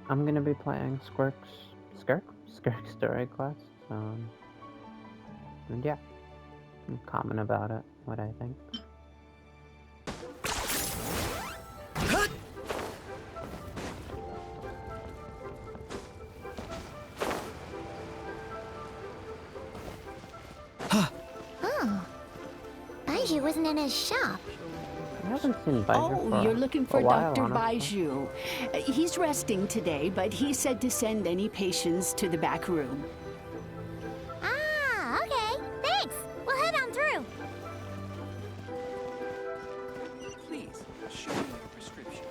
I'm gonna be playing Skrik story class. And yeah, I'm comment about it, what I think. Oh, Baiju wasn't in his shop. I haven't seen Baiju Oh, you're looking for for a while, Dr. honestly. Baiju. He's resting today, but he said to send any patients to the back room. Ah, okay. Thanks. We'll head on through. Please, show me your prescription.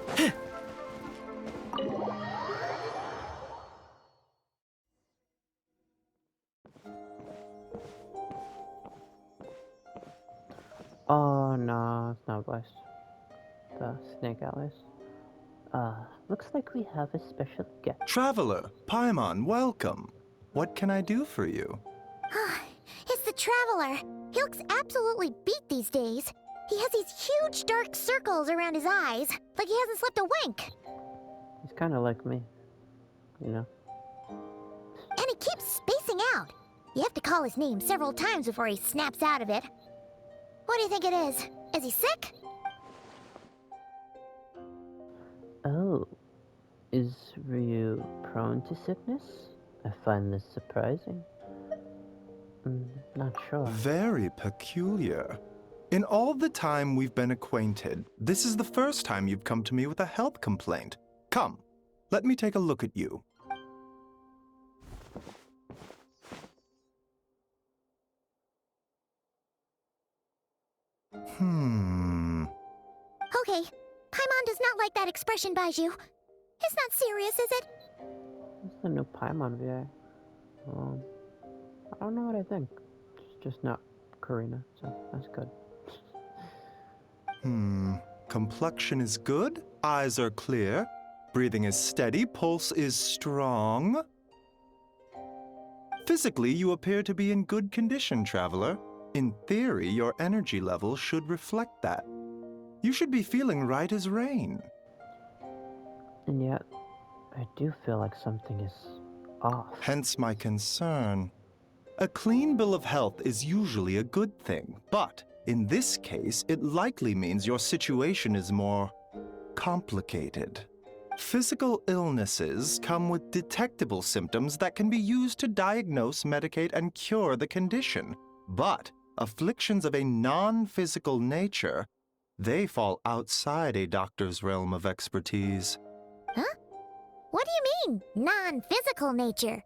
Oh no, it's not Blast. The snake allies. Looks like we have a special guest. Traveler, Paimon, welcome. What can I do for you? It's the Traveler. He looks absolutely beat these days. He has these huge dark circles around his eyes, like he hasn't slept a wink. He's kind of like me, you know. And he keeps spacing out. You have to call his name several times before he snaps out of it. What do you think it is? Is he sick? Oh, is Ryu prone to sickness? I find this surprising. Not sure. Very peculiar. In all the time we've been acquainted, this is the first time you've come to me with a health complaint. Come, let me take a look at you. Okay. Paimon does not like that expression, Baiju. It's not serious, is it? It's the new Paimon VA. I don't know what I think. It's just not Karina, so that's good. Complexion is good, eyes are clear, breathing is steady, pulse is strong. Physically, you appear to be in good condition, Traveler. In theory, your energy level should reflect that. You should be feeling right as rain. And yet, I do feel like something is off. Hence my concern. A clean bill of health is usually a good thing, but in this case, it likely means your situation is more complicated. Physical illnesses come with detectable symptoms that can be used to diagnose, medicate, and cure the condition. But afflictions of a non-physical nature, they fall outside a doctor's realm of expertise. Huh? What do you mean, non-physical nature?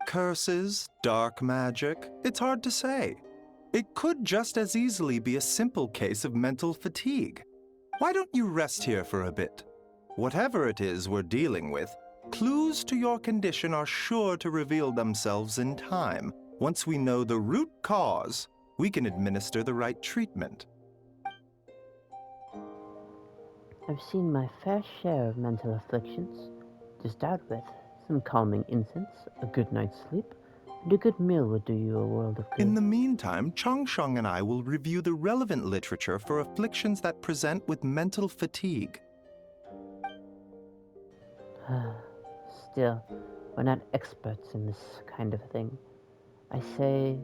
Curses, dark magic, it's hard to say. It could just as easily be a simple case of mental fatigue. Why don't you rest here for a bit? Whatever it is we're dealing with, clues to your condition are sure to reveal themselves in time. Once we know the root cause, we can administer the right treatment. I've seen my fair share of mental afflictions. To start with, some calming incense, a good night's sleep, and a good meal would do you a world of good. In the meantime, Changsheng and I will review the relevant literature for afflictions that present with mental fatigue. Still, we're not experts in this kind of thing. I say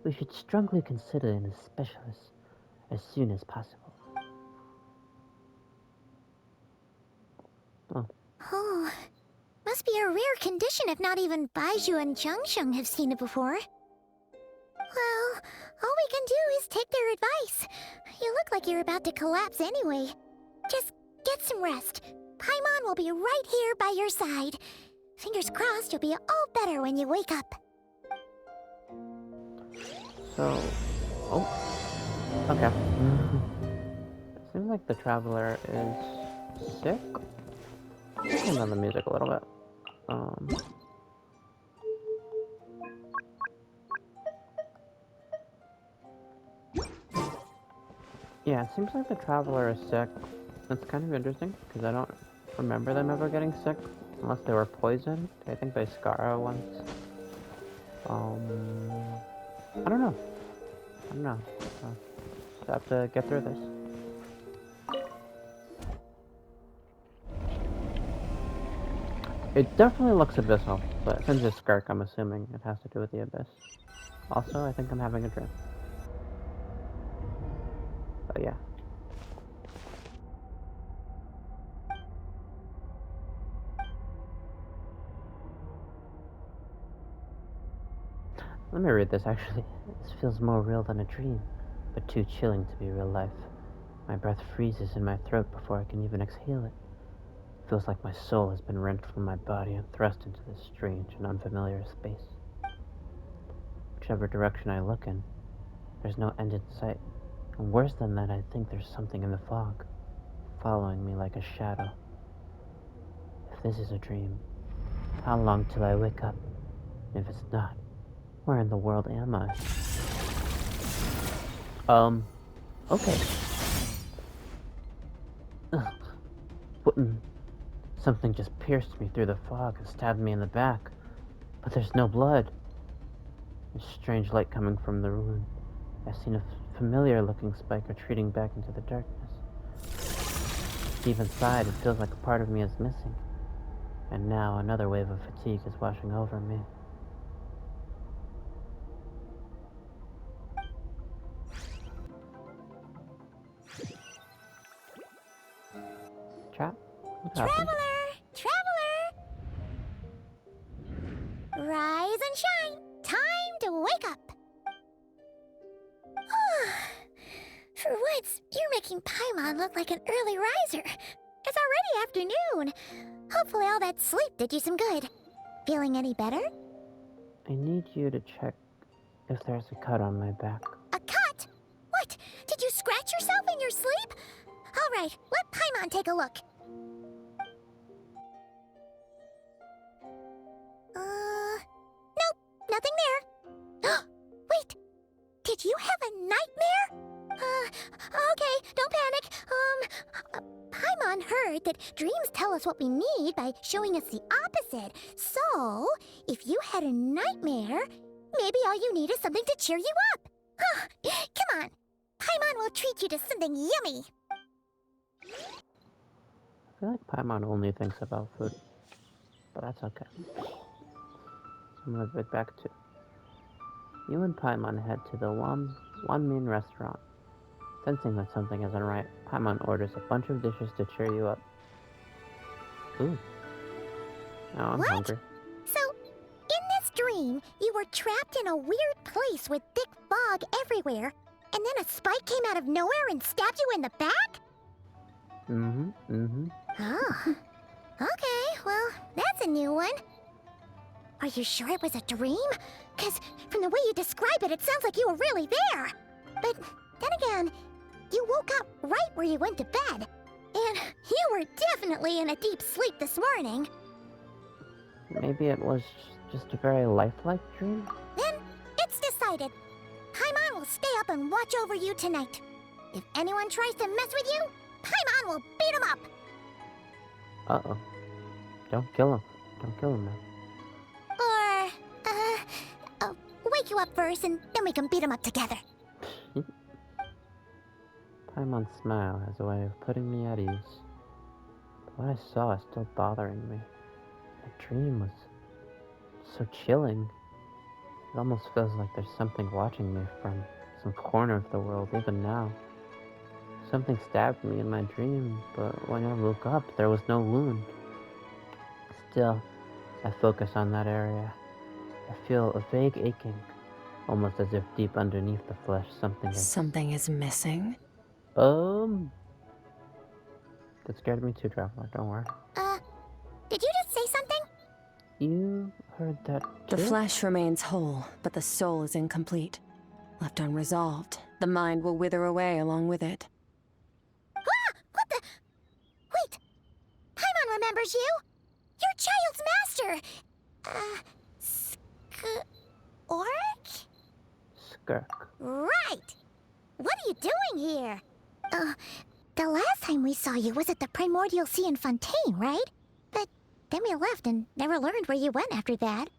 we should strongly consider a specialist as soon as possible. Oh, must be a rare condition if not even Baiju and Changsheng have seen it before. Well, all we can do is take their advice. You look like you're about to collapse anyway. Just get some rest. Paimon will be right here by your side. Fingers crossed you'll be all better when you wake up. So, okay. It seems like the Traveler is sick. Turn down the music a little bit. Yeah, it seems like the Traveler is sick. That's kind of interesting, because I don't remember them ever getting sick, unless they were poisoned, I think by Scara once. I don't know. Just have to get through this. It definitely looks abyssal, but since it's Skrik, I'm assuming it has to do with the abyss. Also, I think I'm having a dream. But yeah. Let me read this actually. This feels more real than a dream, but too chilling to be real life. My breath freezes in my throat before I can even exhale it. It feels like my soul has been rent from my body and thrust into this strange and unfamiliar space. Whichever direction I look in, there's no end in sight. And worse than that, I think there's something in the fog, following me like a shadow. If this is a dream, how long till I wake up? And if it's not, where in the world am I? Okay. Ugh. Something just pierced me through the fog and stabbed me in the back. But there's no blood. There's strange light coming from the ruin. I've seen a familiar-looking spike retreating back into the darkness. Deep inside, it feels like a part of me is missing. And now another wave of fatigue is washing over me. Trap? What happened? Traveler! Rise and shine! Time to wake up! For once, you're making Paimon look like an early riser. It's already afternoon. Hopefully all that sleep did you some good. Feeling any better? I need you to check if there's a cut on my back. A cut? What? Did you scratch yourself in your sleep? All right, let Paimon take a look. Nope, nothing there. Wait, did you have a nightmare? Okay, don't panic. Paimon heard that dreams tell us what we need by showing us the opposite. So, if you had a nightmare, maybe all you need is something to cheer you up. Come on, Paimon will treat you to something yummy. I feel like Paimon only thinks about food. But that's okay. So I'm gonna get back to... You and Paimon head to the Wanmin restaurant. Sensing that something isn't right, Paimon orders a bunch of dishes to cheer you up. Ooh. Now I'm hungry. So, in this dream, you were trapped in a weird place with thick fog everywhere, and then a spike came out of nowhere and stabbed you in the back? Oh. Okay, well, that's a new one. Are you sure it was a dream? Because from the way you describe it, it sounds like you were really there. But then again, you woke up right where you went to bed. And you were definitely in a deep sleep this morning. Maybe it was just a very lifelike dream? Then it's decided. Paimon will stay up and watch over you tonight. If anyone tries to mess with you, Paimon will beat him up. Uh-oh. Don't kill him. Don't kill him now. Or, wake you up first and then we can beat him up together. Paimon's smile has a way of putting me at ease. But what I saw is still bothering me. The dream was so chilling. It almost feels like there's something watching me from some corner of the world, even now. Something stabbed me in my dream, but when I woke up, there was no wound. Still, I focus on that area. I feel a vague aching, almost as if deep underneath the flesh Something is missing? That scared me too, Traveler, don't worry. Did you just say something? You heard that too? The flesh remains whole, but the soul is incomplete. Left unresolved, the mind will wither away along with it. What the? Wait! Paimon remembers you! Your child's master! Skrik. Right! What are you doing here? The last time we saw you was at the Primordial Sea in Fontaine, right? But then we left and never learned where you went after that.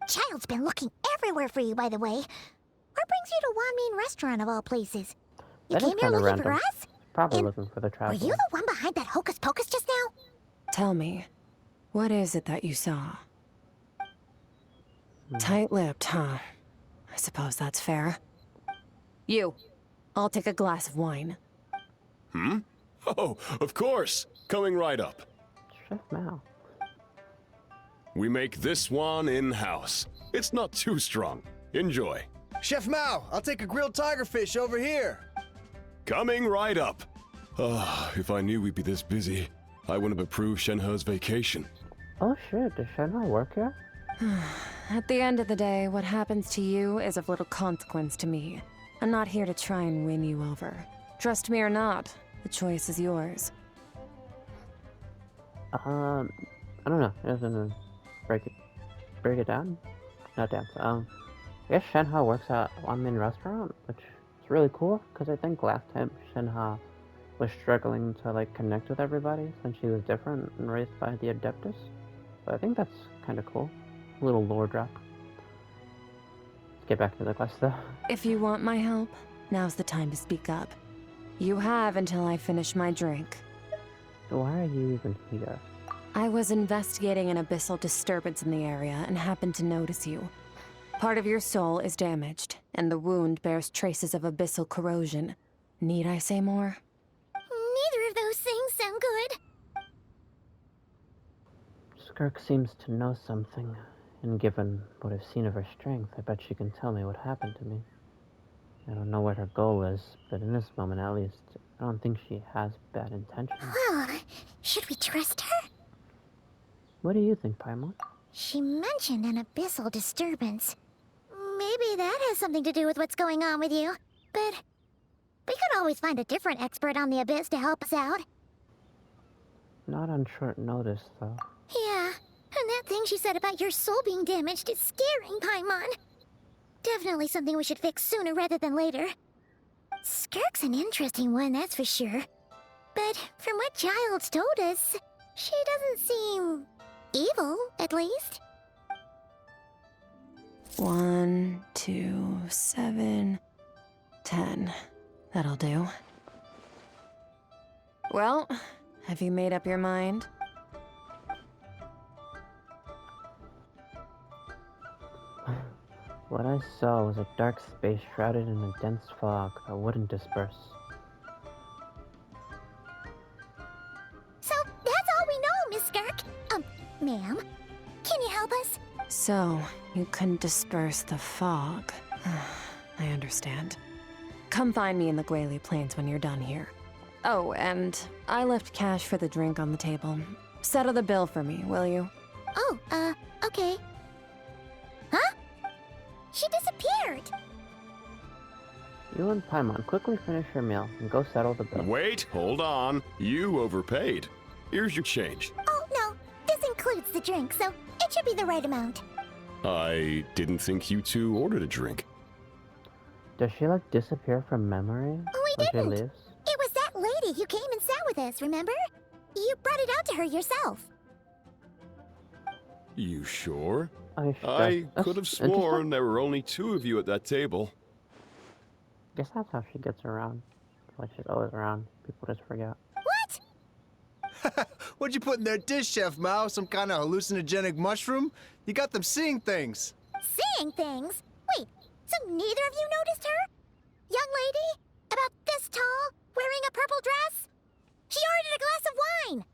Child's been looking everywhere for you, by the way. What brings you to Wanmin Restaurant of all places? You That is came here kinda looking for random. us? Probably And looking for the Were Traveler. you the one behind that hocus pocus just now? Tell me, What is it that you saw? Tight-lipped, huh? I suppose that's fair. You. I'll take a glass of wine. Hmm? Oh, of course. Coming right up. Chef Mao. We make this one in-house. It's not too strong. Enjoy. Chef Mao, I'll take a grilled tigerfish over here. Coming right up. If I knew we'd be this busy, I wouldn't have approved Shenhe's vacation. Oh shit, does Shenhe work here? At the end of the day, what happens to you is of little consequence to me. I'm not here to try and win you over. Trust me or not, the choice is yours. I don't know. It doesn't break it down. Not down. I guess Shenhe works at one main restaurant, which is really cool because I think last time Shenhe was struggling to like connect with everybody since she was different and raised by the Adeptus. So I think that's kind of cool. A little lore drop. Let's get back to the quest though. If you want my help, now's the time to speak up. You have until I finish my drink. Why are you even here? I was investigating an abyssal disturbance in the area and happened to notice you. Part of your soul is damaged, and the wound bears traces of abyssal corrosion. Need I say more? Neither of those things sound good. Skrik seems to know something, and given what I've seen of her strength, I bet she can tell me what happened to me. I don't know what her goal is, but in this moment at least, I don't think she has bad intentions. Well, should we trust her? What do you think, Paimon? She mentioned an abyssal disturbance. Maybe that has something to do with what's going on with you. But we could always find a different expert on the abyss to help us out. Not on short notice, though. Yeah, and that thing she said about your soul being damaged is scaring, Paimon. Definitely something we should fix sooner rather than later. Skirk's an interesting one, that's for sure. But from what Child's told us, she doesn't seem evil, at least. 1, 2, 7, 10. That'll do. Well, have you made up your mind? What I saw was a dark space shrouded in a dense fog that wouldn't disperse. So that's all we know, Miss Skirk. Ma'am, can you help us? So, you couldn't disperse the fog. I understand. Come find me in the Gwali Plains when you're done here. Oh, and I left cash for the drink on the table. Settle the bill for me, will you? Oh, okay. Huh? She disappeared. You and Paimon quickly finish your meal and go settle the bill. Wait, hold on. You overpaid. Here's your change. Oh, no. This includes the drink, so it should be the right amount. I didn't think you two ordered a drink. Does she like disappear from memory We when she didn't. leaves? It was that lady who came and sat with us, remember? You brought it out to her yourself. You sure? I I could have sworn there were only 2 of you at that table. Guess that's how she gets around. Like she's always around. People just forget. What? What'd you put in their dish, Chef Mao? Some kind of hallucinogenic mushroom? You got them seeing things. Seeing things? Wait, so neither of you noticed her? Young lady? About this tall? Wearing a purple dress? She ordered a glass of wine!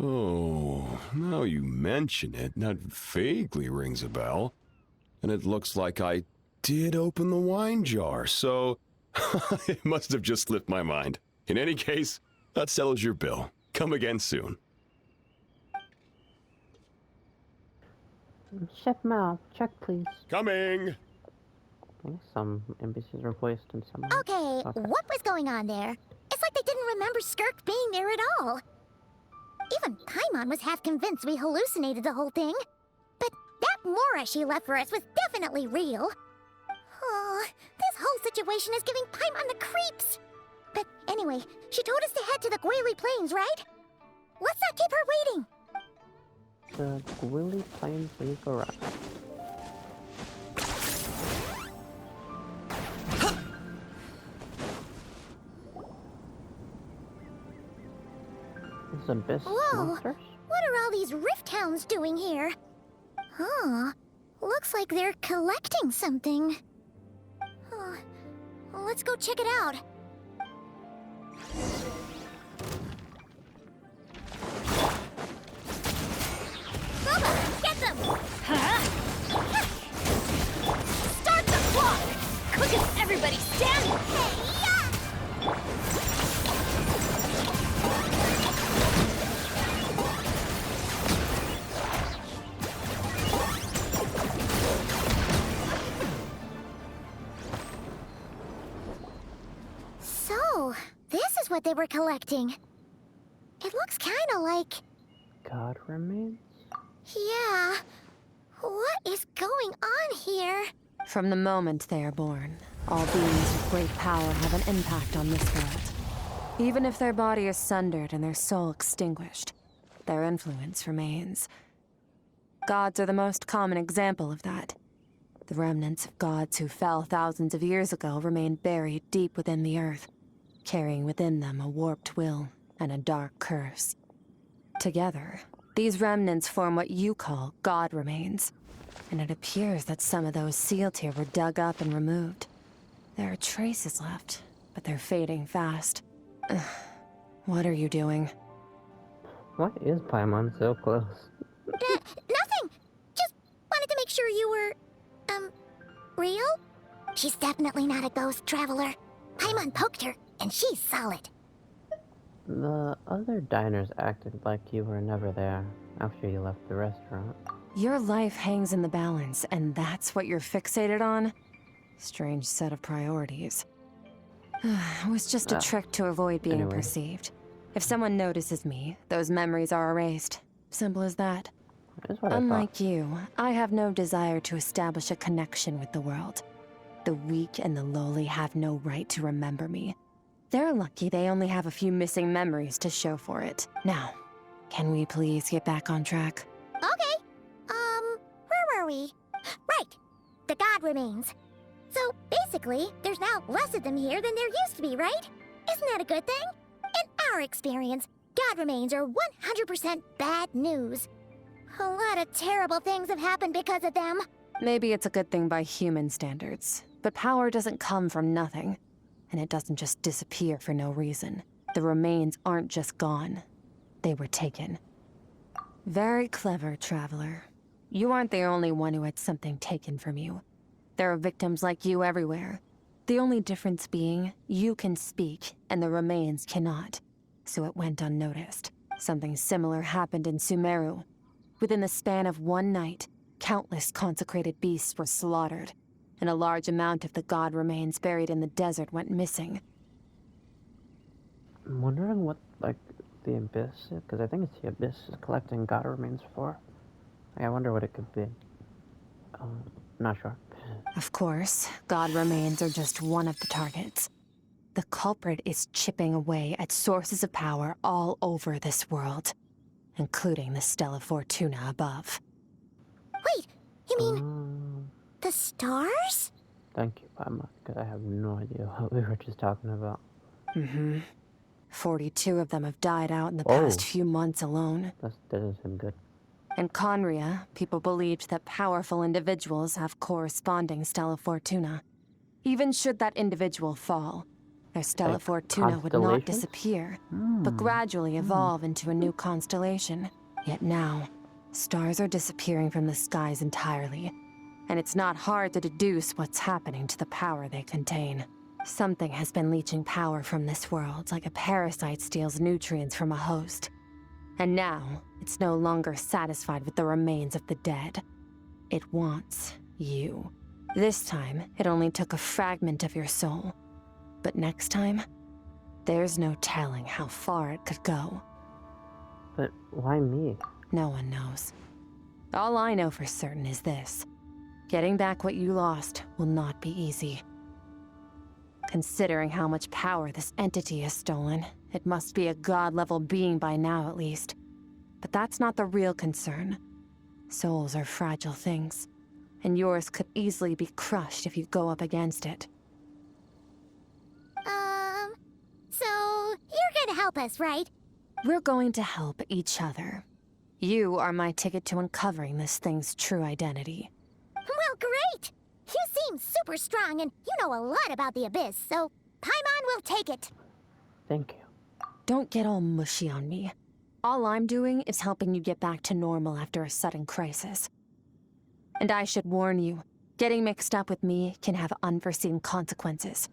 Oh, now you mention it, that vaguely rings a bell. And it looks like I did open the wine jar, so it must have just slipped my mind. In any case, that settles your bill. Come again soon. Chef Mao, check please. Coming! Okay, some NPCs are voiced and some Okay, what was going on there? It's like they didn't remember Skirk being there at all. Even Paimon was half convinced we hallucinated the whole thing. But that Mora she left for us was definitely real. Oh, this whole situation is giving Paimon the creeps. But anyway, she told us to head to the Gwali Plains, right? Let's not keep her waiting. The Gwali Plains leave around. This abyss Whoa. monsters? What are all these Rift Hounds doing here? Huh. Looks like they're collecting something. Huh. Well, let's go check it out. Boba, get them! Start the clock! Quick as everybody stand! So, this is what they were collecting. It looks kinda like... God remains? Yeah. What is going on here? From the moment they are born, all beings with great power have an impact on this world. Even if their body is sundered and their soul extinguished, their influence remains. Gods are the most common example of that. The remnants of gods who fell thousands of years ago remain buried deep within the earth, carrying within them a warped will and a dark curse. Together, these remnants form what you call God remains. And it appears that some of those sealed here were dug up and removed. There are traces left, but they're fading fast. Ugh. What are you doing? Why is Paimon so close? Nothing! Just wanted to make sure you were... real? She's definitely not a ghost traveler. Paimon poked her, and she's solid. The other diners acted like you were never there after you left the restaurant. Your life hangs in the balance, and that's what you're fixated on? Strange set of priorities. It was just a trick to avoid being perceived. If someone notices me, those memories are erased. Simple as that. That is what I Unlike thought. you, I have no desire to establish a connection with the world. The weak and the lowly have no right to remember me. They're lucky they only have a few missing memories to show for it. Now, can we please get back on track? Okay. Where were we? Right. The God remains. So, basically, there's now less of them here than there used to be, right? Isn't that a good thing? In our experience, God remains are 100% bad news. A lot of terrible things have happened because of them. Maybe it's a good thing by human standards, but power doesn't come from nothing. And it doesn't just disappear for no reason. The remains aren't just gone. They were taken. Very clever, traveler. You aren't the only one who had something taken from you. There are victims like you everywhere. The only difference being, you can speak, and the remains cannot. So it went unnoticed. Something similar happened in Sumeru. Within the span of one night, countless consecrated beasts were slaughtered, and a large amount of the god remains buried in the desert went missing. I'm wondering what, like, the Abyss is, because I think it's the Abyss is collecting God remains for. I wonder what it could be. Not sure. Of course, god remains are just one of the targets. The culprit is chipping away at sources of power all over this world, including the Stella Fortuna above. Wait, you mean the stars? Thank you, Paimon, because I have no idea what we were just talking about. 42 of them have died out in the past few months alone. That doesn't seem good. In Conria, people believed that powerful individuals have corresponding Stella Fortuna. Even should that individual fall, their Stella Like Fortuna would not constellations? disappear, but gradually evolve into a new constellation. Yet now, stars are disappearing from the skies entirely, and it's not hard to deduce what's happening to the power they contain. Something has been leeching power from this world like a parasite steals nutrients from a host. And now, it's no longer satisfied with the remains of the dead. It wants you. This time, it only took a fragment of your soul. But next time, there's no telling how far it could go. But why me? No one knows. All I know for certain is this. Getting back what you lost will not be easy. Considering how much power this entity has stolen, it must be a god-level being by now at least. But that's not the real concern. Souls are fragile things, and yours could easily be crushed if you go up against it. So you're gonna help us, right? We're going to help each other. You are my ticket to uncovering this thing's true identity. Well, great! You seem super strong and you know a lot about the Abyss, so Paimon will take it. Thank you. Don't get all mushy on me. All I'm doing is helping you get back to normal after a sudden crisis. And I should warn you, getting mixed up with me can have unforeseen consequences.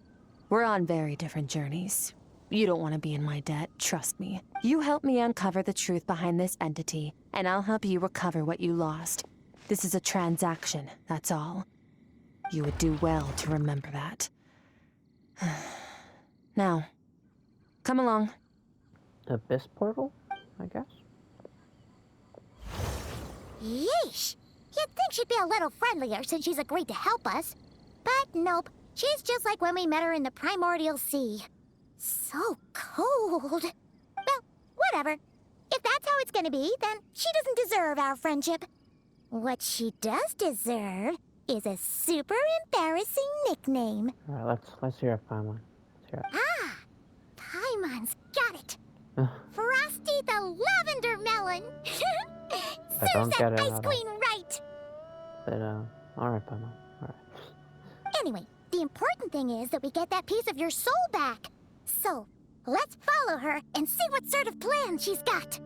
We're on very different journeys. You don't want to be in my debt, trust me. You help me uncover the truth behind this entity, and I'll help you recover what you lost. This is a transaction, that's all. You would do well to remember that. Now, come along. Abyss portal, I guess? Yeesh! You'd think she'd be a little friendlier since she's agreed to help us. But nope, she's just like when we met her in the Primordial Sea. So cold. Well, whatever. If that's how it's gonna be, then she doesn't deserve our friendship. What she does deserve is a super embarrassing nickname. Alright, let's hear it, Paimon. Let's hear it. Ah! Paimon's got it. Frosty the Lavender Melon! I don't Serves get that it ice at queen right! But, alright, Paimon. Alright. Anyway, the important thing is that we get that piece of your soul back. So, let's follow her and see what sort of plan she's got.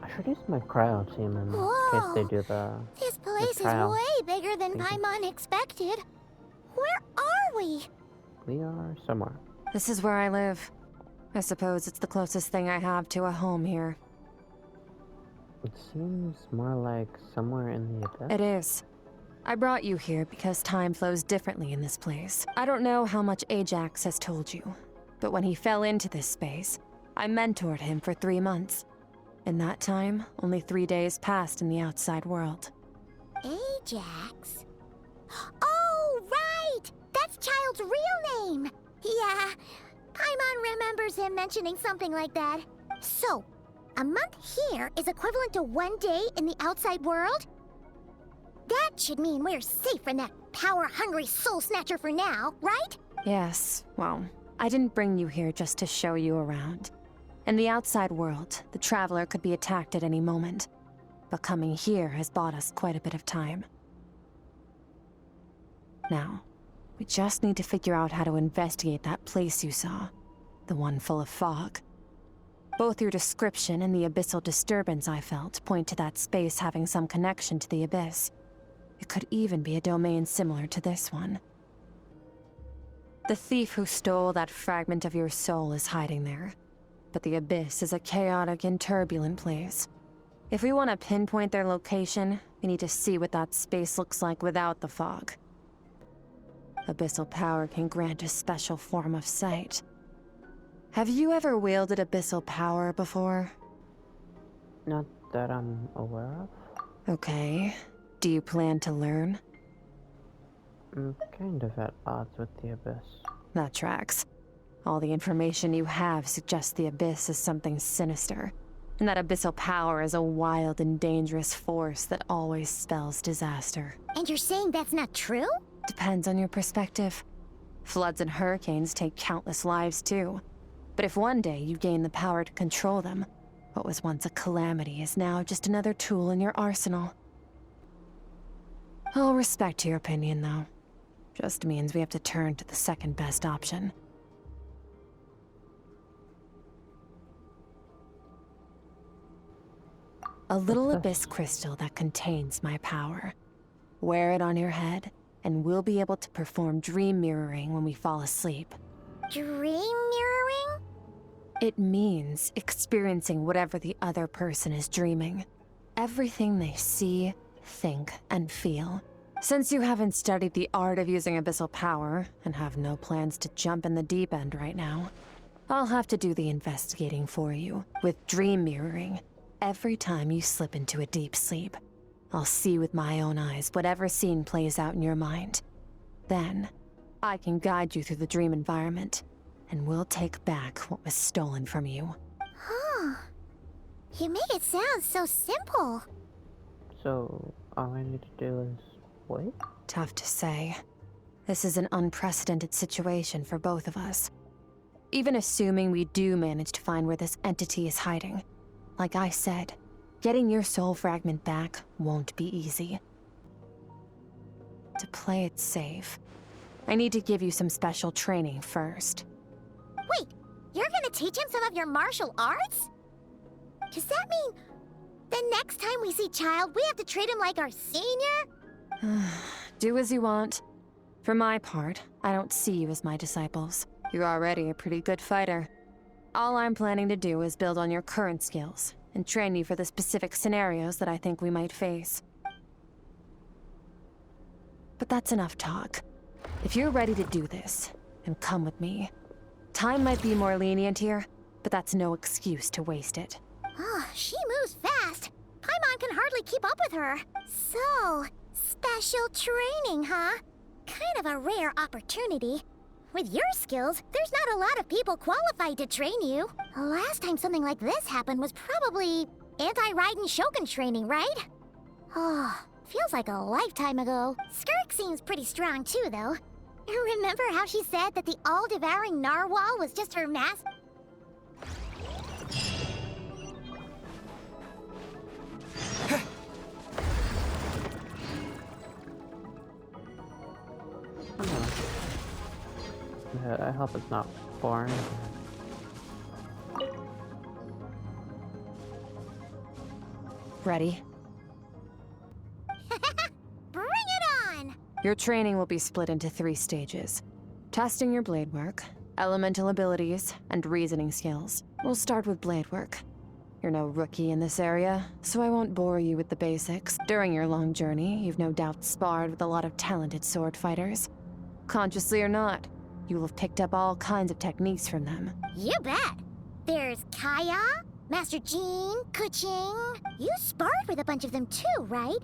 I should use my cryo team in case they do the... This place is trial. way bigger than Paimon expected. Where are we? We are somewhere. This is where I live. I suppose it's the closest thing I have to a home here. It seems more like somewhere in the abyss. It is. I brought you here because time flows differently in this place. I don't know how much Ajax has told you, but when he fell into this space, I mentored him for 3 months. In that time, only 3 days passed in the outside world. Ajax? Oh, right! That's Child's real name! Yeah, Paimon remembers him mentioning something like that. So, a month here is equivalent to 1 day in the outside world? That should mean we're safe from that power-hungry soul snatcher for now, right? Yes, well, I didn't bring you here just to show you around. In the outside world, the Traveler could be attacked at any moment. But coming here has bought us quite a bit of time. Now, we just need to figure out how to investigate that place you saw. The one full of fog. Both your description and the abyssal disturbance I felt point to that space having some connection to the Abyss. It could even be a domain similar to this one. The thief who stole that fragment of your soul is hiding there. But the Abyss is a chaotic and turbulent place. If we want to pinpoint their location, we need to see what that space looks like without the fog. Abyssal power can grant a special form of sight. Have you ever wielded abyssal power before? Not that I'm aware of. Okay. Do you plan to learn? I'm kind of at odds with the abyss. That tracks. All the information you have suggests the Abyss is something sinister, and that abyssal power is a wild and dangerous force that always spells disaster. And you're saying that's not true? Depends on your perspective. Floods and hurricanes take countless lives too. But if one day you gain the power to control them, what was once a calamity is now just another tool in your arsenal. I'll respect your opinion, though. Just means we have to turn to the second best option. A little abyss crystal that contains my power. Wear it on your head, and we'll be able to perform dream mirroring when we fall asleep. Dream mirroring? It means experiencing whatever the other person is dreaming. Everything they see, think, and feel. Since you haven't studied the art of using abyssal power, and have no plans to jump in the deep end right now, I'll have to do the investigating for you, with dream mirroring. Every time you slip into a deep sleep, I'll see with my own eyes whatever scene plays out in your mind. Then, I can guide you through the dream environment, and we'll take back what was stolen from you. Huh. You make it sound so simple. So, all I need to do is wait? Tough to say. This is an unprecedented situation for both of us. Even assuming we do manage to find where this entity is hiding, like I said, getting your soul fragment back won't be easy. To play it safe, I need to give you some special training first. Wait, you're gonna teach him some of your martial arts? Does that mean the next time we see Child, we have to treat him like our senior? Do as you want. For my part, I don't see you as my disciples. You're already a pretty good fighter. All I'm planning to do is build on your current skills and train you for the specific scenarios that I think we might face. But that's enough talk. If you're ready to do this, then come with me. Time might be more lenient here, but that's no excuse to waste it. Oh, she moves fast. Paimon can hardly keep up with her. So, special training, huh? Kind of a rare opportunity. With your skills, there's not a lot of people qualified to train you. The last time something like this happened was probably anti-Raiden Shogun training, right? Oh, feels like a lifetime ago. Skrik seems pretty strong too, though. Remember how she said that the all-devouring narwhal was just her mask? I hope it's not boring. Ready? Bring it on! Your training will be split into 3 stages. Testing your blade work, elemental abilities, and reasoning skills. We'll start with blade work. You're no rookie in this area, so I won't bore you with the basics. During your long journey, you've no doubt sparred with a lot of talented sword fighters. Consciously or not, you'll have picked up all kinds of techniques from them. You bet! There's Kaya, Master Jean, Kuching. You sparred with a bunch of them too, right?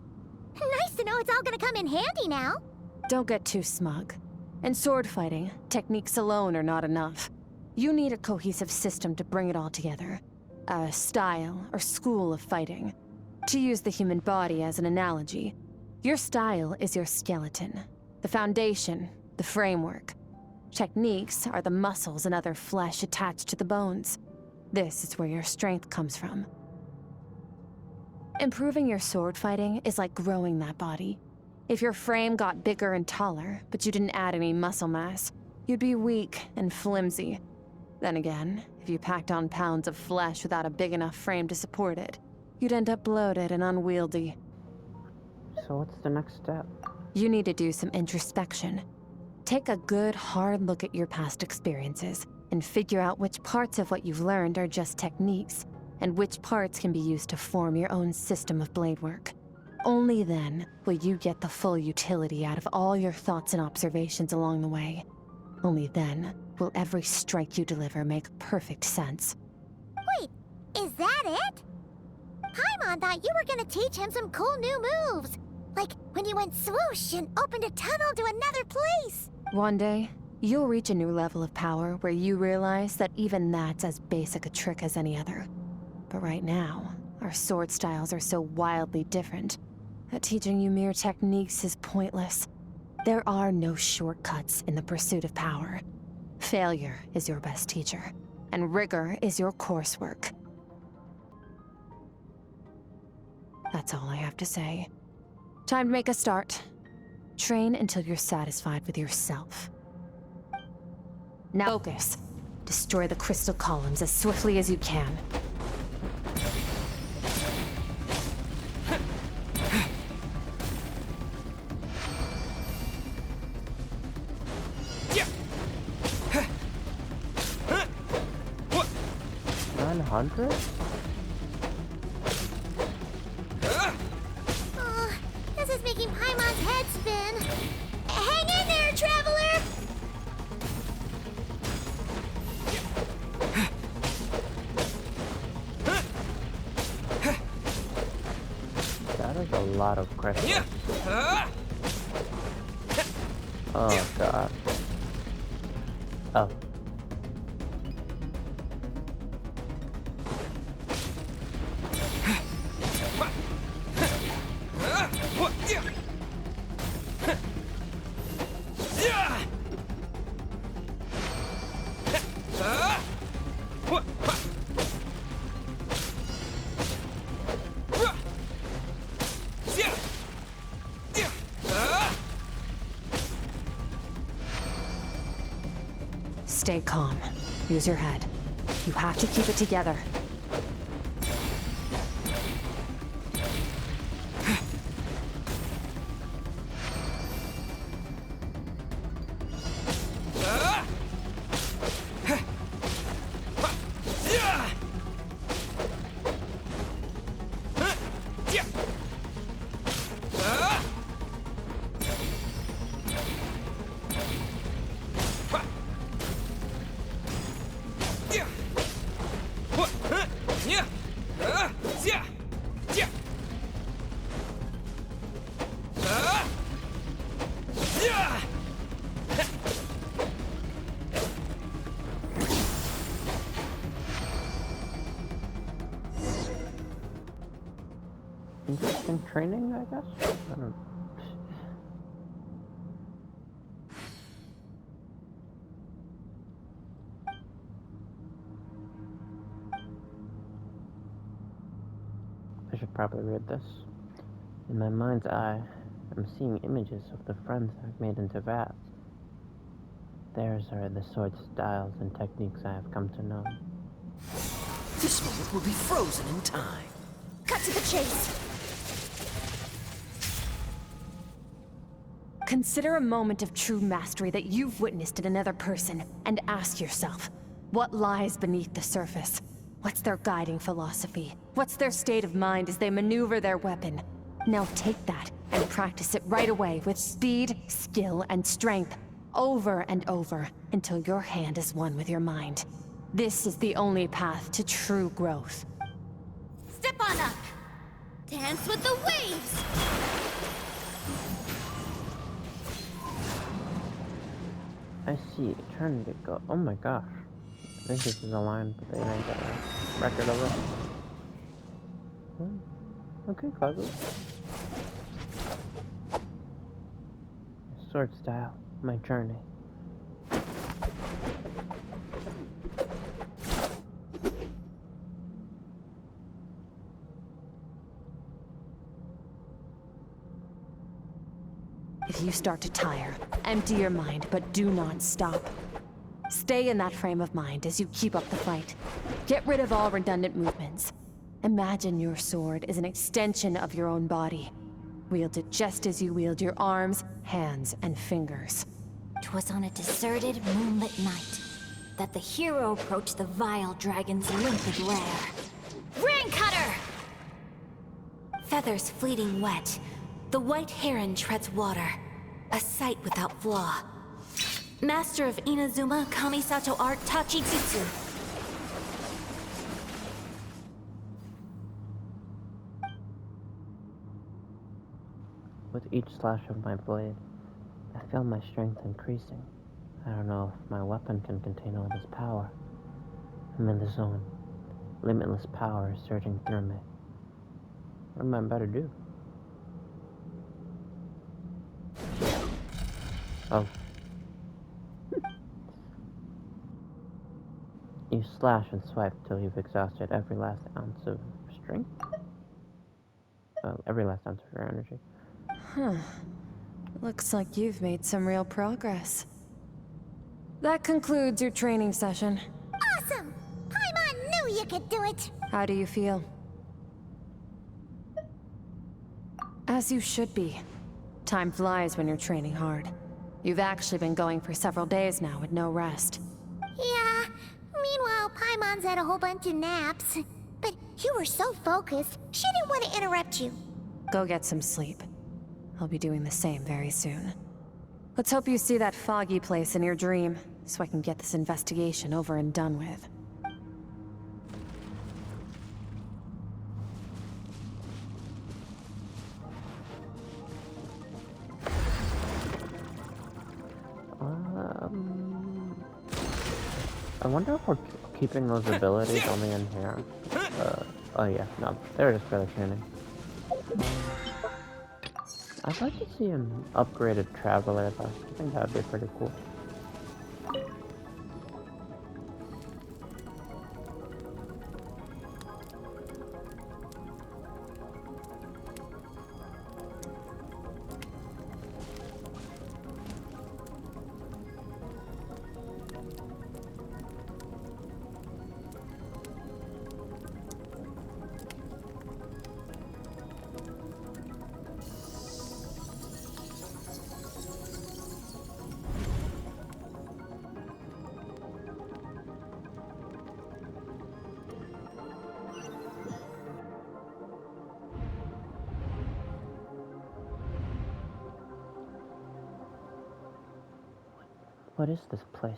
Nice to know it's all gonna come in handy now. Don't get too smug. In sword fighting, techniques alone are not enough. You need a cohesive system to bring it all together. A style or school of fighting. To use the human body as an analogy, your style is your skeleton, the foundation, the framework. Techniques are the muscles and other flesh attached to the bones. This is where your strength comes from. Improving your sword fighting is like growing that body. If your frame got bigger and taller, but you didn't add any muscle mass, you'd be weak and flimsy. Then again, if you packed on pounds of flesh without a big enough frame to support it, you'd end up bloated and unwieldy. So what's the next step? You need to do some introspection. Take a good, hard look at your past experiences and figure out which parts of what you've learned are just techniques, and which parts can be used to form your own system of blade work. Only then will you get the full utility out of all your thoughts and observations along the way. Only then will every strike you deliver make perfect sense. Wait, is that it? Paimon thought you were gonna teach him some cool new moves. Like when you went swoosh and opened a tunnel to another place. One day, you'll reach a new level of power where you realize that even that's as basic a trick as any other. But right now, our sword styles are so wildly different that teaching you mere techniques is pointless. There are no shortcuts in the pursuit of power. Failure is your best teacher, and rigor is your coursework. That's all I have to say. Time to make a start. Train until you're satisfied with yourself. Now focus. Destroy the crystal columns as swiftly as you can. What? 900? Oh, this is making Paimon's head spin. Hang in there, traveler! That is a lot of crystals. Oh god. Oh. Stay calm. Use your head. You have to keep it together. Interesting training, I guess? I don't... I should probably read this. In my mind's eye, I'm seeing images of the friends I've made into vats. Theirs are the sword styles and techniques I have come to know. This moment will be frozen in time. Cut to the chase. Consider a moment of true mastery that you've witnessed in another person, and ask yourself, what lies beneath the surface? What's their guiding philosophy? What's their state of mind as they maneuver their weapon? Now take that and practice it right away with speed, skill, and strength, over and over, until your hand is one with your mind. This is the only path to true growth. Step on up. Dance with the waves. I see. Eternity go. Oh my gosh. I think this is a line, but they didn't get a record of it. Hmm. Okay, Cosmo. Sword style. My journey. If you start to tire, empty your mind, but do not stop. Stay in that frame of mind as you keep up the fight. Get rid of all redundant movements. Imagine your sword is an extension of your own body. Wield it just as you wield your arms, hands, and fingers. 'Twas on a deserted, moonlit night that the hero approached the vile dragon's limpid lair. Ring cutter! Feathers fleeting wet, the white heron treads water, a sight without flaw. Master of Inazuma Kamisato art Tachijutsu. With each slash of my blade, I feel my strength increasing. I don't know if my weapon can contain all this power. I'm in the zone. Limitless power is surging through me. What am I about to do? Oh. You slash and swipe till you've exhausted every last ounce of strength? Every last ounce of your energy. Huh. Looks like you've made some real progress. That concludes your training session. Awesome! Paimon knew you could do it! How do you feel? As you should be. Time flies when you're training hard. You've actually been going for several days now with no rest. Yeah, meanwhile Paimon's had a whole bunch of naps. But you were so focused, she didn't want to interrupt you. Go get some sleep. I'll be doing the same very soon. Let's hope you see that foggy place in your dream, so I can get this investigation over and done with. I wonder if we're keeping those abilities only in here. Oh yeah, no, they're just for the training. I'd like to see an upgraded Traveler though. I think that would be pretty cool. What is this place?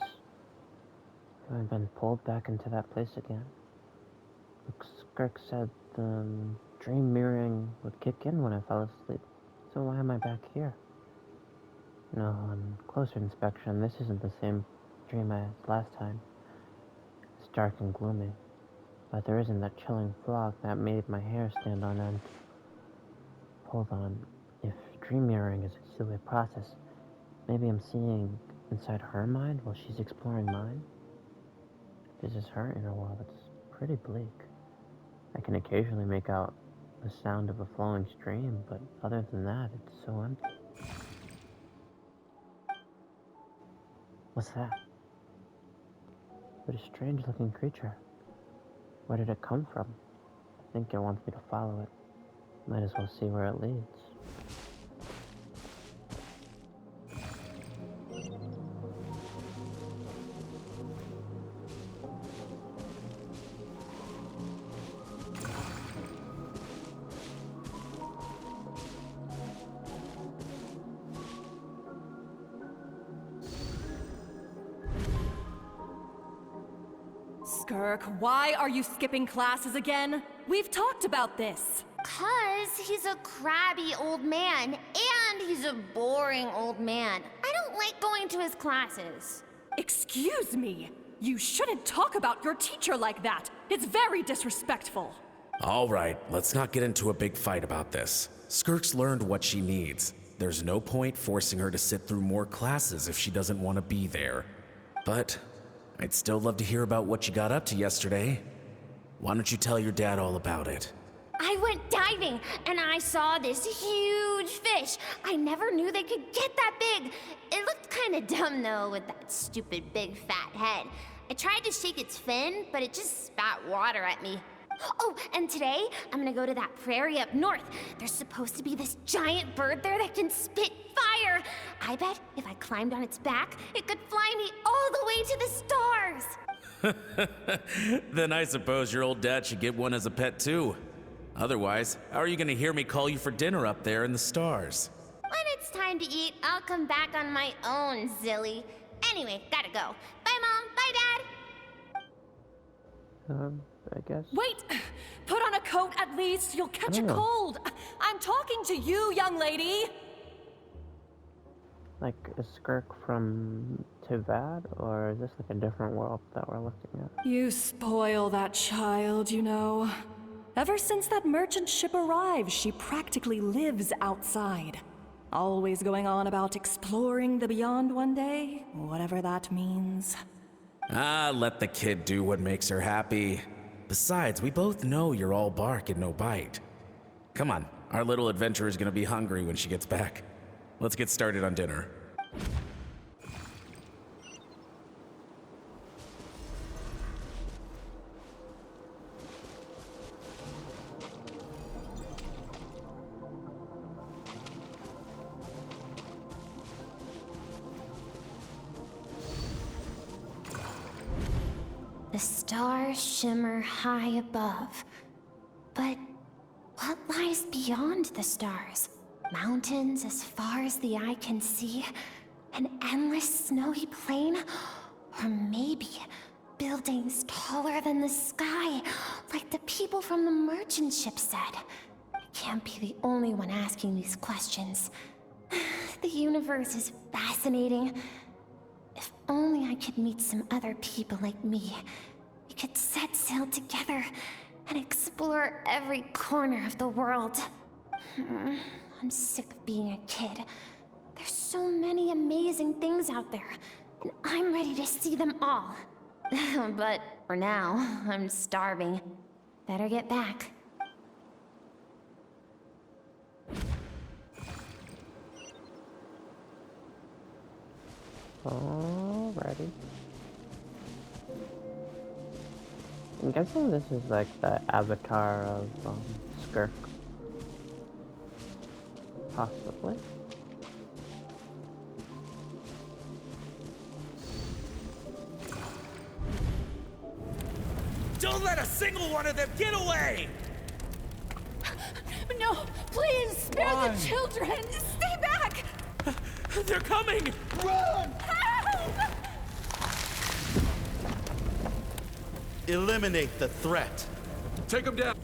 Have I been pulled back into that place again? Skrik said the dream mirroring would kick in when I fell asleep, so why am I back here? No, on closer inspection, this isn't the same dream as last time. It's dark and gloomy, but there isn't that chilling fog that made my hair stand on end. Hold on, if dream mirroring is a two-way process, maybe I'm seeing inside her mind while she's exploring mine? This is her inner world. It's pretty bleak. I can occasionally make out the sound of a flowing stream, but other than that, it's so empty. What's that? What a strange-looking creature. Where did it come from? I think it wants me to follow it. Might as well see where it leads. Skrik, why are you skipping classes again? We've talked about this. 'Cause he's a crabby old man, and he's a boring old man. I don't like going to his classes. Excuse me. You shouldn't talk about your teacher like that. It's very disrespectful. All right, let's not get into a big fight about this. Skirk's learned what she needs. There's no point forcing her to sit through more classes if she doesn't want to be there. But I'd still love to hear about what you got up to yesterday. Why don't you tell your dad all about it? I went diving, and I saw this huge fish. I never knew they could get that big. It looked kinda dumb, though, with that stupid big fat head. I tried to shake its fin, but it just spat water at me. Oh, and today, I'm gonna go to that prairie up north. There's supposed to be this giant bird there that can spit fire. I bet if I climbed on its back, it could fly me all the way to the stars. Then I suppose your old dad should get one as a pet too. Otherwise, how are you gonna hear me call you for dinner up there in the stars? When it's time to eat, I'll come back on my own, Zilly. Anyway, gotta go. Bye, Mom. Bye, Dad. I guess. Wait! Put on a coat at least. You'll catch a cold. I'm talking to you, young lady. Like, is Skrik from Tivad, or is this like a different world that we're looking at? You spoil that child, you know. Ever since that merchant ship arrived, she practically lives outside. Always going on about exploring the beyond one day, whatever that means. Ah, let the kid do what makes her happy. Besides, we both know you're all bark and no bite. Come on, our little adventurer's gonna be hungry when she gets back. Let's get started on dinner. The stars shimmer high above. But what lies beyond the stars? Mountains as far as the eye can see? An endless snowy plain? Or maybe buildings taller than the sky, like the people from the merchant ship said? I can't be the only one asking these questions. The universe is fascinating. If only I could meet some other people like me. We could set sail together and explore every corner of the world. I'm sick of being a kid. There's so many amazing things out there, and I'm ready to see them all. But for now, I'm starving. Better get back. Alrighty. I'm guessing this is like the avatar of Skrik. Possibly. Don't let a single one of them get away! No, please, spare the children! Stay back! They're coming! Run! Help! Eliminate the threat. Take him down.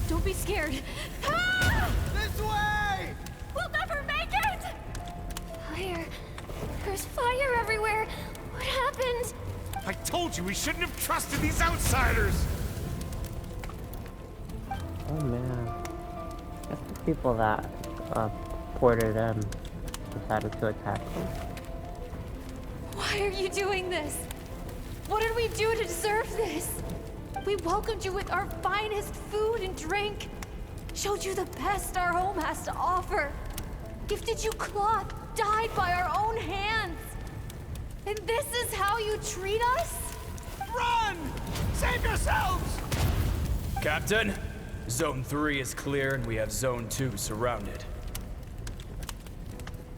Don't be scared. This way! We'll never make it! Fire. There's fire everywhere. What happened? I told you we shouldn't have trusted these outsiders! Oh man. Guess the people that ported in decided to attack them. Why are you doing this? What did we do to deserve this? We welcomed you with our finest food and drink, showed you the best our home has to offer, gifted you cloth dyed by our own hands. And this is how you treat us? Run! Save yourselves! Captain, Zone 3 is clear and we have Zone 2 surrounded.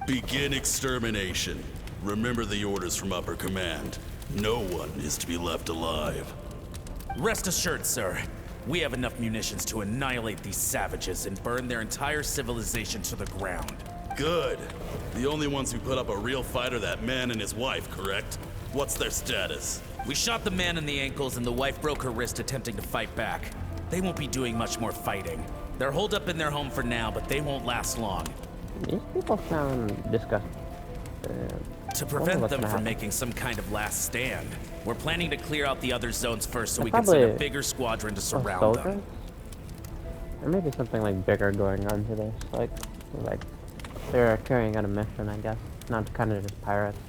Begin extermination. Remember the orders from upper command. No one is to be left alive. Rest assured, sir. We have enough munitions to annihilate these savages and burn their entire civilization to the ground. Good. The only ones who put up a real fight are that man and his wife, correct? What's their status? We shot the man in the ankles and the wife broke her wrist attempting to fight back. They won't be doing much more fighting. They're holed up in their home for now, but they won't last long. These people sound disgusting. To prevent them from making some kind of last stand, we're planning to clear out the other zones first so we can send a bigger squadron to surround them. There may be something like bigger going on to this, like they're carrying out a mission, I guess, not kind of just pirates.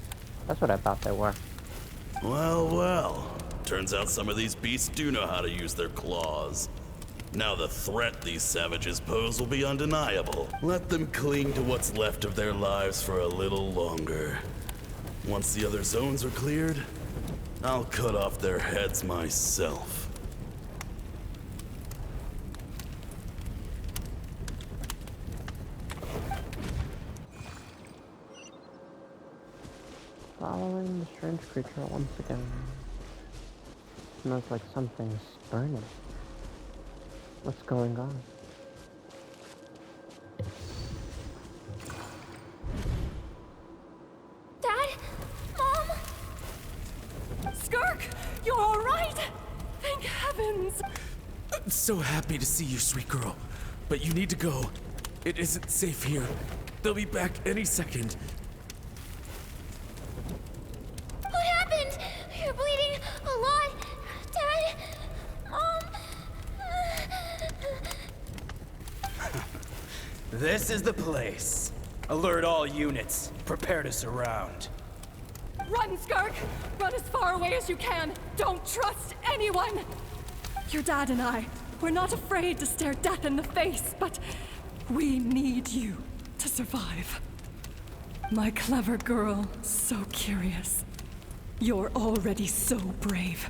That's what I thought they were. Well, well. Turns out some of these beasts do know how to use their claws. Now the threat these savages pose will be undeniable. Let them cling to what's left of their lives for a little longer. Once the other zones are cleared, I'll cut off their heads myself. Following the strange creature once again. Smells like something's burning. What's going on? Dad? Mom? Skrik, you're all right? Thank heavens. I'm so happy to see you, sweet girl. But you need to go. It isn't safe here. They'll be back any second. What happened? You're bleeding a lot. Dad? Mom? This is the place. Alert all units. Prepare to surround. Run, Skrik! Run as far away as you can! Don't trust anyone! Your dad and I, we're not afraid to stare death in the face, but we need you to survive. My clever girl, so curious. You're already so brave.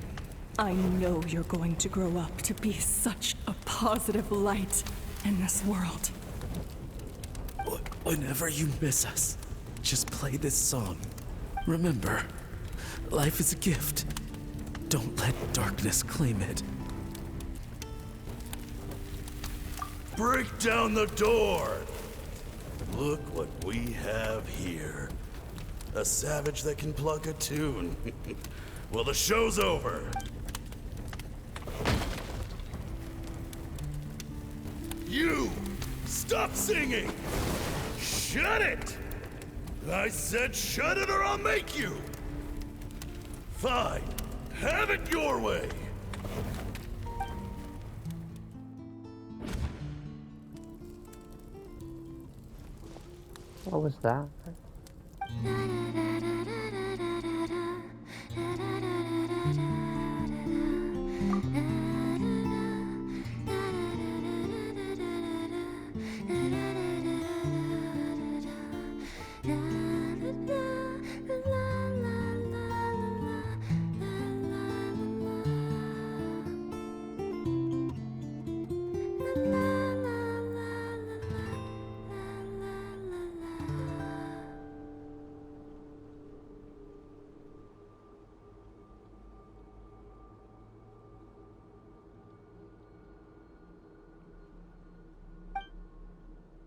I know you're going to grow up to be such a positive light in this world. Whenever you miss us, just play this song. Remember, life is a gift. Don't let darkness claim it. Break down the door! Look what we have here. A savage that can pluck a tune. Well, the show's over. You! Stop singing! Shut it! I said shut it or I'll make you! Fine. Have it your way! What was that?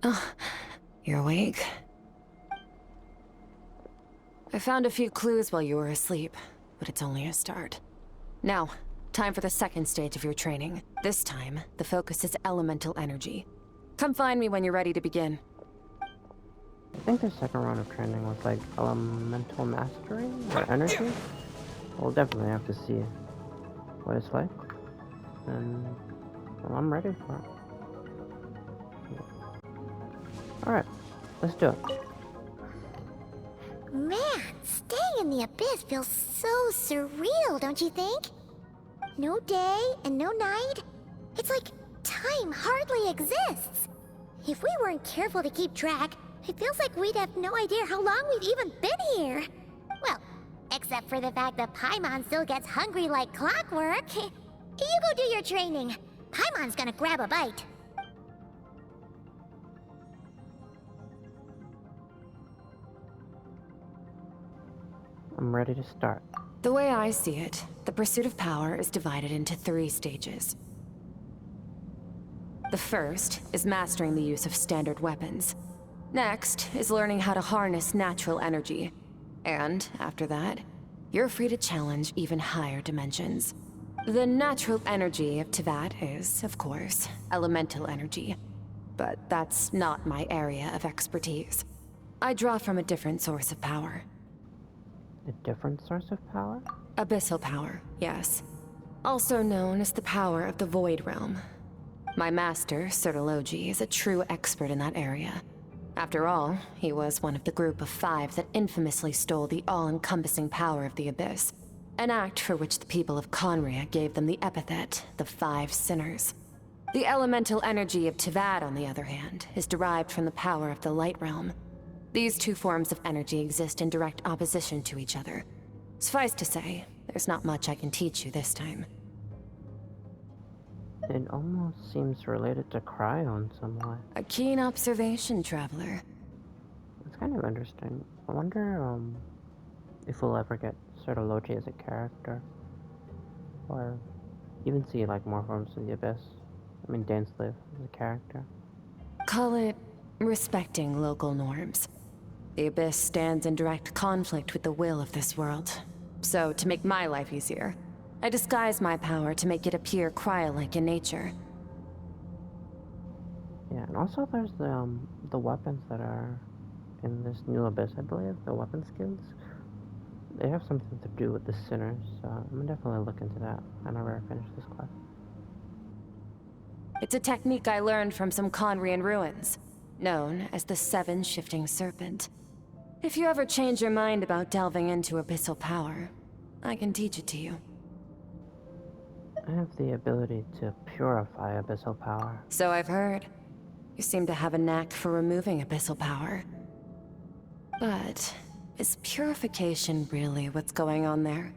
Oh, you're awake? I found a few clues while you were asleep, but it's only a start. Now, time for the second stage of your training. This time, the focus is elemental energy. Come find me when you're ready to begin. I think the second round of training was like elemental mastery or energy. We'll definitely have to see what it's like. And well, I'm ready for it. Alright, let's do it. Man, staying in the abyss feels so surreal, don't you think? No day and no night. It's like time hardly exists. If we weren't careful to keep track, it feels like we'd have no idea how long we've even been here. Well, except for the fact that Paimon still gets hungry like clockwork. You go do your training. Paimon's gonna grab a bite. I'm ready to start. The way I see it, the pursuit of power is divided into 3 stages. The first is mastering the use of standard weapons. Next is learning how to harness natural energy. And after that, you're free to challenge even higher dimensions. The natural energy of Teyvat is, of course, elemental energy. But that's not my area of expertise. I draw from a different source of power. A different source of power? Abyssal power, yes. Also known as the power of the Void Realm. My master, Sertologi, is a true expert in that area. After all, he was one of the group of 5 that infamously stole the all-encompassing power of the Abyss. An act for which the people of Conria gave them the epithet, the 5 Sinners. The elemental energy of Teyvat, on the other hand, is derived from the power of the Light Realm. These 2 forms of energy exist in direct opposition to each other. Suffice to say, there's not much I can teach you this time. It almost seems related to Cryo in some way. A keen observation, traveler. It's kind of interesting. I wonder if we'll ever get Sertologi as a character. Or even see like more forms of the Abyss. I mean Dainsleif as a character. Call it respecting local norms. The Abyss stands in direct conflict with the will of this world. So, to make my life easier, I disguise my power to make it appear cryo-like in nature. Yeah, and also there's the weapons that are in this new Abyss, I believe, the weapon skills. They have something to do with the Sinners, so I'm gonna definitely look into that whenever I finish this class. It's a technique I learned from some Conrian ruins, known as the 7 Shifting Serpent. If you ever change your mind about delving into abyssal power, I can teach it to you. I have the ability to purify abyssal power. So I've heard. You seem to have a knack for removing abyssal power. But is purification really what's going on there?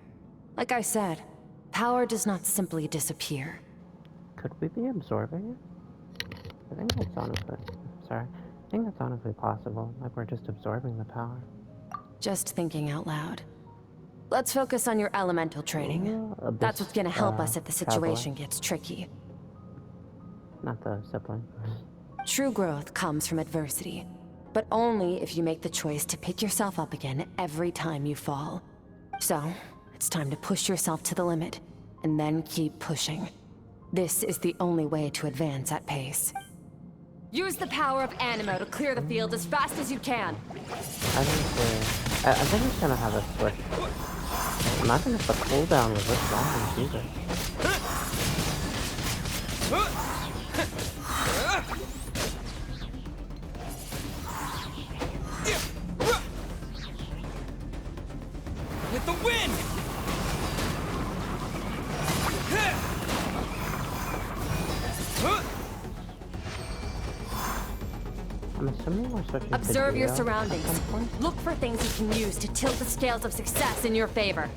Like I said, power does not simply disappear. Could we be absorbing it? I think that's honestly... Sorry. I think that's honestly possible. Like we're just absorbing the power. Just thinking out loud. Let's focus on your elemental training. That's what's gonna help us if the situation gets tricky. Not the sibling. True growth comes from adversity, but only if you make the choice to pick yourself up again every time you fall. So, it's time to push yourself to the limit, and then keep pushing. This is the only way to advance at pace. Use the power of Animo to clear the field as fast as you can. I think it's gonna have a switch. Imagine if the cooldown was this long and use it. With the wind! I'm assuming we're switching to Observe your Geo surroundings. at some point. Look for things you can use to tilt the scales of success in your favor.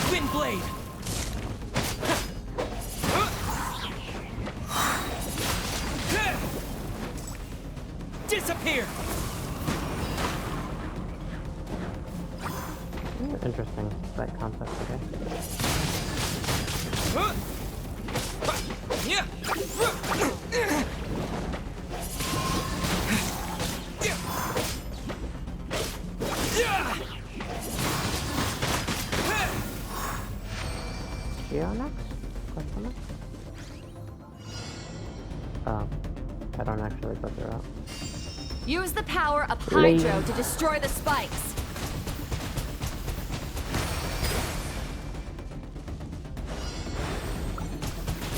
Windblade! Disappear! Interesting, that concept, okay. go next? Question mark? Oh, I don't actually go through it. Use the power of Hydro to destroy the spikes.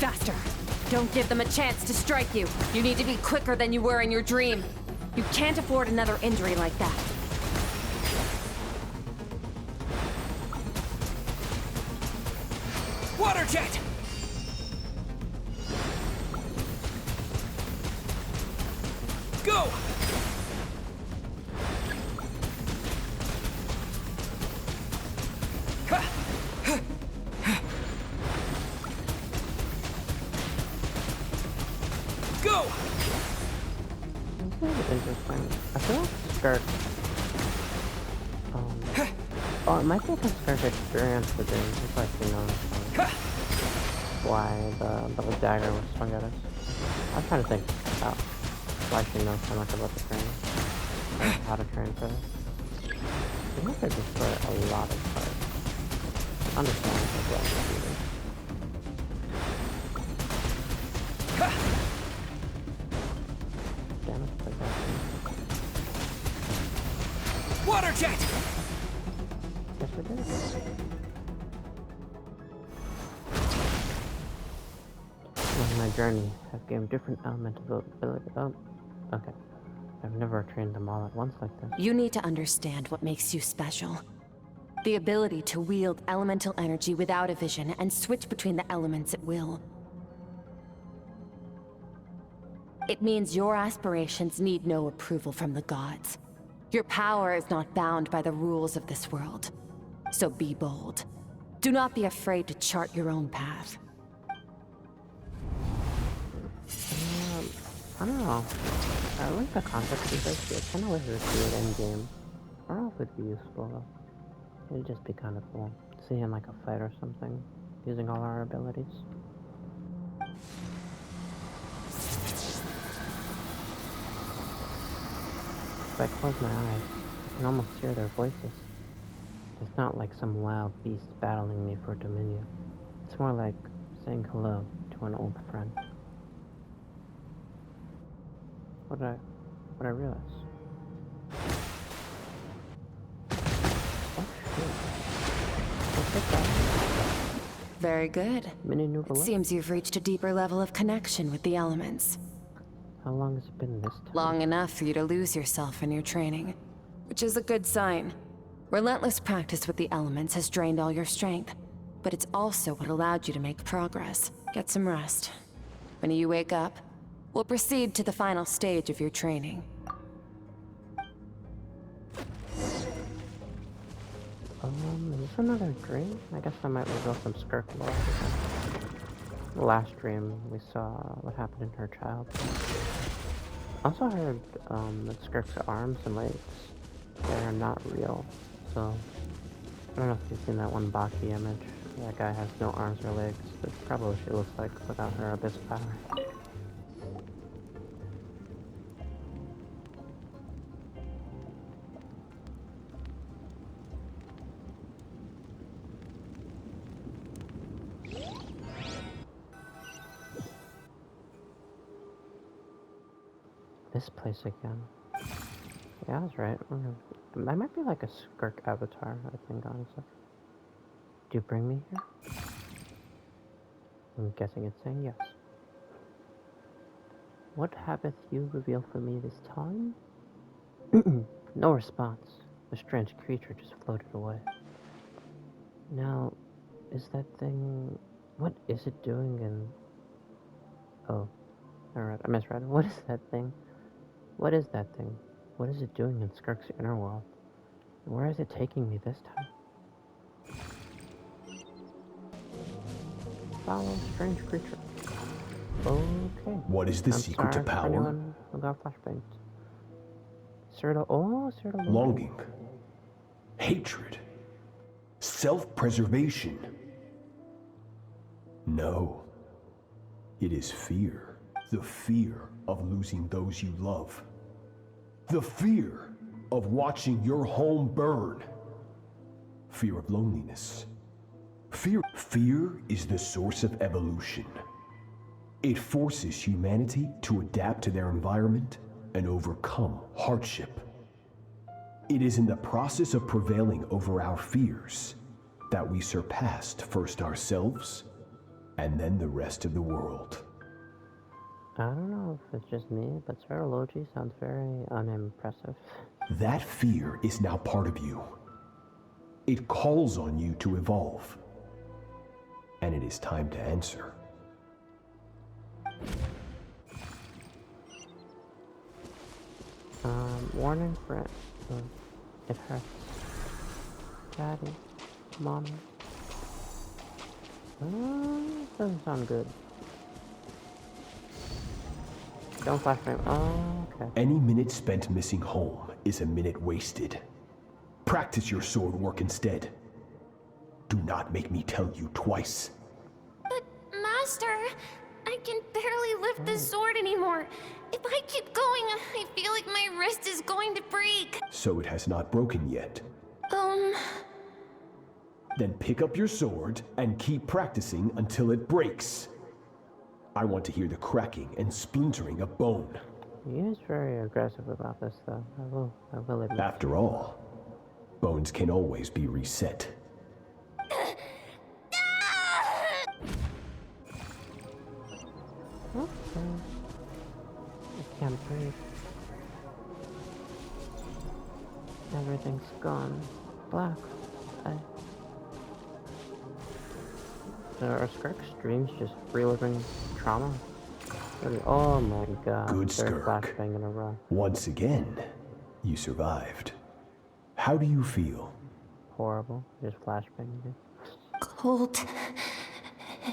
Faster. Don't give them a chance to strike you. You need to be quicker than you were in your dream. You can't afford another injury like that. Water jet! Go! Go! This is interesting. I feel like Skrik. Oh, it might be because Skrik experienced the dream. It's like, you know, why the little dagger was swung at us. I was trying to think about why she knows so much about the train. Or how to train for this. I think they destroy a lot of parts. Understandable, but confusing. Damn it, like that. Water jet! Yes, we did. On my journey, I've gained different elements of ability. Oh, okay. I've never trained them all at once like this. You need to understand what makes you special. The ability to wield elemental energy without a vision and switch between the elements at will. It means your aspirations need no approval from the gods. Your power is not bound by the rules of this world. So be bold. Do not be afraid to chart your own path. I don't know. I like the concept of this. I kind of wish we could do it in game. I don't know if it'd be useful though. It'd just be kind of cool. See in like a fight or something, using all our abilities. If I close my eyes, I can almost hear their voices. It's not like some wild beast battling me for dominion. It's more like saying hello to an old friend. What did I realize? Oh shit. What's that? Very good. Mini It Nouvelle? seems you've reached a deeper level of connection with the elements. How long has it been this time? Long enough for you to lose yourself in your training, which is a good sign. Relentless practice with the elements has drained all your strength, but it's also what allowed you to make progress. Get some rest. When you wake up, we'll proceed to the final stage of your training. Is this another dream? I guess I might reveal some Skrik lore. The last dream, we saw what happened in her childhood. I also heard that Skrik's arms and legs, they're not real. So, I don't know if you've seen that one Baki image. That guy has no arms or legs. That's probably what she looks like without her abyss power. This place again. Yeah, I was right. That might be like a Skrik avatar, I think, honestly. Do you bring me here? I'm guessing it's saying yes. What habith you reveal for me this time? No response. The strange creature just floated away. Now, is that thing... What is it doing in... Oh. Alright, I misread. What is that thing? What is that thing? What is it doing in Skrik's inner world? Where is it taking me this time? Follow strange creature. Okay. What is the secret to power? Anyone who got flashbanged. Cerdo. Longing. Hatred. Self-preservation. No. It is fear. The fear of losing those you love. The fear of watching your home burn. Fear of loneliness. Fear Fear is the source of evolution. It forces humanity to adapt to their environment and overcome hardship. It is in the process of prevailing over our fears that we surpassed first ourselves and then the rest of the world. I don't know if it's just me, but serology sounds very unimpressive. That fear is now part of you. It calls on you to evolve. And it is time to answer. Warning for it. It hurts. Daddy. Mommy. Doesn't sound good. Don't flash frame. Oh, okay. Any minute spent missing home is a minute wasted. Practice your sword work instead. Do not make me tell you twice. But, Master, I can barely lift the sword anymore. If I keep going, I feel like my wrist is going to break. So it has not broken yet. Then pick up your sword and keep practicing until it breaks. I want to hear the cracking and splintering of bone. He is very aggressive about this, though. I will admit. After all, bones can always be reset. Okay. I can't breathe. Everything's gone black. Are Skrik's dreams just reliving trauma? Oh my god. Good Third Skrik. flashbang in a row. Once again, you survived. How do you feel? Horrible. Just flashbang again. Cold.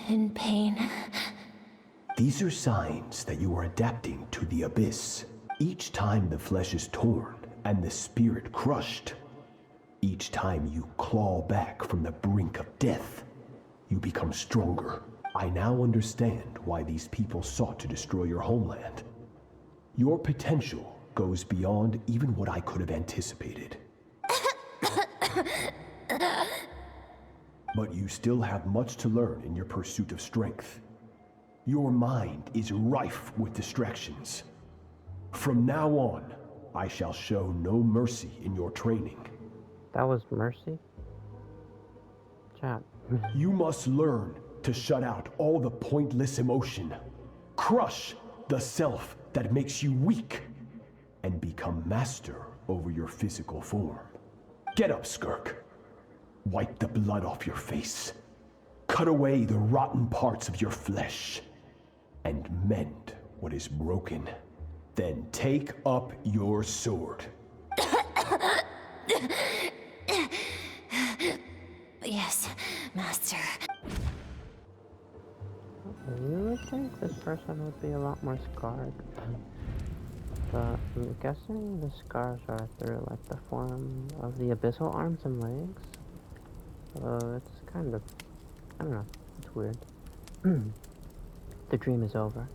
In pain. These are signs that you are adapting to the abyss. Each time the flesh is torn and the spirit crushed, each time you claw back from the brink of death, you become stronger. I now understand why these people sought to destroy your homeland. Your potential goes beyond even what I could have anticipated. But you still have much to learn in your pursuit of strength. Your mind is rife with distractions. From now on, I shall show no mercy in your training. That was mercy? Chat. You must learn to shut out all the pointless emotion. Crush the self that makes you weak. And become master over your physical form. Get up, Skrik. Wipe the blood off your face. Cut away the rotten parts of your flesh. And mend what is broken. Then take up your sword. Yes, Master. You would think this person would be a lot more scarred. But I'm guessing the scars are through like the form of the abyssal arms and legs. So it's kind of, I don't know, it's weird. The dream is over.